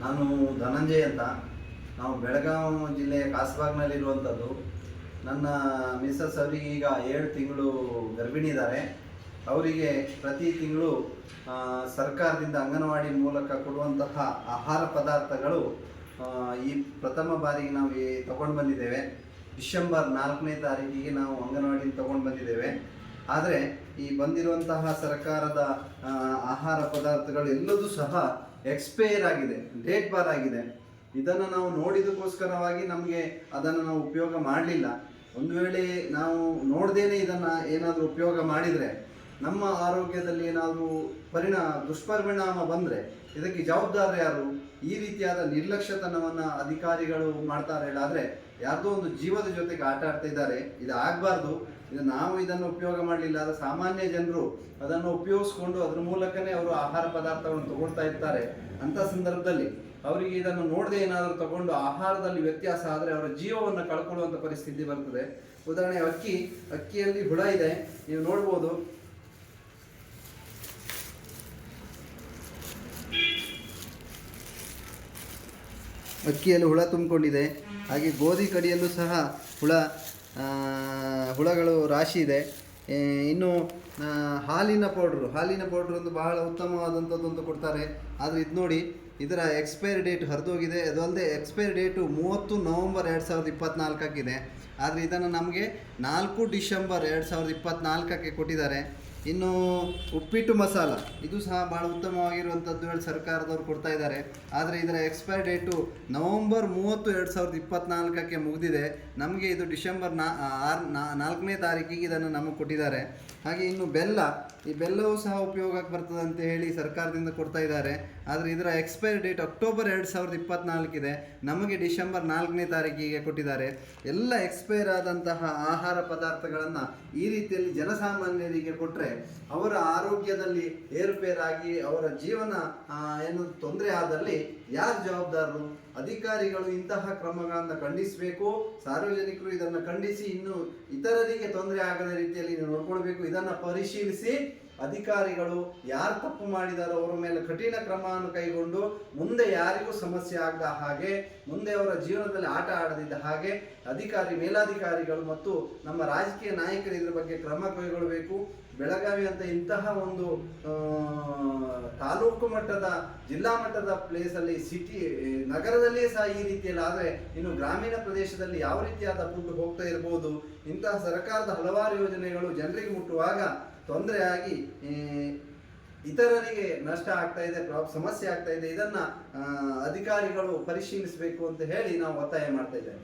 ನಾನು ಧನಂಜಯ್ ಅಂತ. ನಾವು ಬೆಳಗಾವಿ ಜಿಲ್ಲೆಯ ಕಾಸಬಾಗ್ನಲ್ಲಿರುವಂಥದ್ದು. ನನ್ನ ಮಿಸ್ಸಸ್ ಅವರಿಗೆ ಈಗ 7 ತಿಂಗಳು ಗರ್ಭಿಣಿ ಇದ್ದಾರೆ. ಅವರಿಗೆ ಪ್ರತಿ ತಿಂಗಳು ಸರ್ಕಾರದಿಂದ ಅಂಗನವಾಡಿ ಮೂಲಕ ಕೊಡುವಂತಹ ಆಹಾರ ಪದಾರ್ಥಗಳು ಈ ಪ್ರಥಮ ಬಾರಿಗೆ ನಾವು ತಗೊಂಡು ಬಂದಿದ್ದೇವೆ. ಡಿಸೆಂಬರ್ 4ನೇ ತಾರೀಕಿಗೆ ನಾವು ಅಂಗನವಾಡಿಯಿಂದ ತಗೊಂಡು ಬಂದಿದ್ದೇವೆ. ಆದರೆ ಈ ಬಂದಿರುವಂತಹ ಸರ್ಕಾರದ ಆಹಾರ ಪದಾರ್ಥಗಳು ಎಲ್ಲದೂ ಸಹ ಎಕ್ಸ್ಪೈರ್ ಆಗಿದೆ, ಡೇಟ್ ಬಾರ್ ಆಗಿದೆ. ಇದನ್ನು ನಾವು ನೋಡಿದಕ್ಕೋಸ್ಕರವಾಗಿ ನಮಗೆ ಅದನ್ನು ನಾವು ಉಪಯೋಗ ಮಾಡಲಿಲ್ಲ. ಒಂದು ವೇಳೆ ನಾವು ನೋಡ್ದೇನೆ ಇದನ್ನು ಏನಾದರೂ ಉಪಯೋಗ ಮಾಡಿದರೆ ನಮ್ಮ ಆರೋಗ್ಯದಲ್ಲಿ ಏನಾದರೂ ದುಷ್ಪರಿಣಾಮ ಬಂದರೆ ಇದಕ್ಕೆ ಜವಾಬ್ದಾರ ಯಾರು? ಈ ರೀತಿಯಾದ ನಿರ್ಲಕ್ಷ್ಯತನವನ್ನು ಅಧಿಕಾರಿಗಳು ಮಾಡ್ತಾರೆ. ಆದರೆ ಯಾರ್ದೋ ಒಂದು ಜೀವದ ಜೊತೆಗೆ ಆಟ ಆಡ್ತಾ ಇದ್ದಾರೆ. ಇದು ಆಗಬಾರ್ದು. ನಾವು ಇದನ್ನು ಉಪಯೋಗ ಮಾಡಲಿಲ್ಲ ಆದರೆ ಸಾಮಾನ್ಯ ಜನರು ಅದನ್ನು ಉಪಯೋಗಿಸ್ಕೊಂಡು ಅದ್ರ ಮೂಲಕನೇ ಅವರು ಆಹಾರ ಪದಾರ್ಥಗಳನ್ನು ತಗೊಳ್ತಾ ಇರ್ತಾರೆ. ಅಂಥ ಸಂದರ್ಭದಲ್ಲಿ ಅವರಿಗೆ ಇದನ್ನು ನೋಡದೆ ಏನಾದರೂ ತಗೊಂಡು ಆಹಾರದಲ್ಲಿ ವ್ಯತ್ಯಾಸ ಆದರೆ ಅವರ ಜೀವವನ್ನು ಕಳ್ಕೊಳ್ಳುವಂಥ ಪರಿಸ್ಥಿತಿ ಬರ್ತದೆ. ಉದಾಹರಣೆ ಅಕ್ಕಿಯಲ್ಲಿ ಹುಳ ಇದೆ, ನೀವು ನೋಡ್ಬೋದು. ಅಕ್ಕಿಯಲ್ಲಿ ಹುಳ ತುಂಬಿಕೊಂಡಿದೆ. ಹಾಗೆ ಗೋಧಿ ಕಡಿಯಲ್ಲೂ ಸಹ ಹುಳಗಳು ರಾಶಿ ಇದೆ. ಇನ್ನು ಹಾಲಿನ ಪೌಡ್ರು ಒಂದು ಬಹಳ ಉತ್ತಮವಾದಂಥದ್ದೊಂದು ಕೊಡ್ತಾರೆ. ಆದರೆ ಇದು ನೋಡಿ, ಇದರ ಎಕ್ಸ್ಪೈರಿ ಡೇಟ್ ಹರಿದೋಗಿದೆ. ಅದಲ್ಲದೆ ಎಕ್ಸ್ಪೈರಿ ಡೇಟು 30 ನವಂಬರ್ 2024 ಆದರೆ ಇದನ್ನು ನಮಗೆ 4 ಡಿಸೆಂಬರ್ 2024 ಕೊಟ್ಟಿದ್ದಾರೆ. ಇನ್ನು ಉಪ್ಪಿಟ್ಟು ಮಸಾಲ ಇದು ಸಹ ಭಾಳ ಉತ್ತಮವಾಗಿರುವಂಥದ್ದು ಹೇಳಿ ಸರ್ಕಾರದವ್ರು ಕೊಡ್ತಾ ಇದ್ದಾರೆ. ಆದರೆ ಇದರ ಎಕ್ಸ್ಪೈರಿ ಡೇಟು ನವಂಬರ್ 30, 2024 ಮುಗಿದಿದೆ. ನಮಗೆ ಇದು ಡಿಸೆಂಬರ್ 4ನೇ ತಾರೀಕಿಗೆ ಇದನ್ನು ನಮಗೆ ಕೊಟ್ಟಿದ್ದಾರೆ. ಹಾಗೆ ಇನ್ನು ಈ ಬೆಲ್ಲವೂ ಸಹ ಉಪಯೋಗಕ್ಕೆ ಬರ್ತದೆ ಅಂತ ಹೇಳಿ ಸರ್ಕಾರದಿಂದ ಕೊಡ್ತಾ ಇದ್ದಾರೆ. ಆದರೆ ಇದರ ಎಕ್ಸ್ಪೈರಿ ಡೇಟ್ ಅಕ್ಟೋಬರ್ 2024 ನಮಗೆ ಡಿಸೆಂಬರ್ 4ನೇ ತಾರೀಕಿಗೆ ಕೊಟ್ಟಿದ್ದಾರೆ. ಎಲ್ಲ ಎಕ್ಸ್ಪೈರ್ ಆದಂತಹ ಆಹಾರ ಪದಾರ್ಥಗಳನ್ನು ಈ ರೀತಿಯಲ್ಲಿ ಜನಸಾಮಾನ್ಯರಿಗೆ ಕೊಟ್ಟರೆ ಅವರ ಆರೋಗ್ಯದಲ್ಲಿ ಏರುಪೇರಾಗಿ ಅವರ ಜೀವನ ತೊಂದರೆ ಆದಲ್ಲಿ ಯಾರು ಜವಾಬ್ದಾರರು? ಅಧಿಕಾರಿಗಳು ಇಂತಹ ಕ್ರಮಗಳನ್ನು ಖಂಡಿಸಬೇಕು. ಸಾರ್ವಜನಿಕರು ಇದನ್ನು ಖಂಡಿಸಿ ಇನ್ನು ಇತರರಿಗೆ ತೊಂದರೆ ಆಗದ ರೀತಿಯಲ್ಲಿ ನೋಡ್ಕೊಳ್ಬೇಕು. ಇದನ್ನು ಪರಿಶೀಲಿಸಿ ಅಧಿಕಾರಿಗಳು ಯಾರು ತಪ್ಪು ಮಾಡಿದಾರೋ ಅವರ ಮೇಲೆ ಕಠಿಣ ಕ್ರಮವನ್ನು ಕೈಗೊಂಡು ಮುಂದೆ ಯಾರಿಗೂ ಸಮಸ್ಯೆ ಆಗದ ಹಾಗೆ, ಮುಂದೆ ಅವರ ಜೀವನದಲ್ಲಿ ಆಟ ಆಡದಿದ್ದ ಹಾಗೆ ಮೇಲಾಧಿಕಾರಿಗಳು ಮತ್ತು ನಮ್ಮ ರಾಜಕೀಯ ನಾಯಕರು ಇದರ ಬಗ್ಗೆ ಕ್ರಮ ಕೈಗೊಳ್ಳಬೇಕು. ಬೆಳಗಾವಿ ಅಂತ ಇಂತಹ ಒಂದು ತಾಲೂಕು ಮಟ್ಟದ, ಜಿಲ್ಲಾ ಮಟ್ಟದ ಪ್ಲೇಸಲ್ಲಿ, ನಗರದಲ್ಲಿಯೇ ಸಹ ಈ ರೀತಿಯಲ್ಲಿ ಆದರೆ ಇನ್ನು ಗ್ರಾಮೀಣ ಪ್ರದೇಶದಲ್ಲಿ ಯಾವ ರೀತಿಯಾದ ಫುಡ್ ಹೋಗ್ತಾ ಇರ್ಬೋದು. ಇಂತಹ ಸರ್ಕಾರದ ಹಲವಾರು ಯೋಜನೆಗಳು ಜನರಿಗೆ ಮುಟ್ಟುವಾಗ ತೊಂದರೆಯಾಗಿ ಇತರರಿಗೆ ನಷ್ಟ ಆಗ್ತಾ ಇದೆ, ಸಮಸ್ಯೆ ಆಗ್ತಾ ಇದೆ. ಇದನ್ನು ಅಧಿಕಾರಿಗಳು ಪರಿಶೀಲಿಸಬೇಕು ಅಂತ ಹೇಳಿ ನಾವು ಒತ್ತಾಯ ಮಾಡ್ತಾ ಇದ್ದೇವೆ.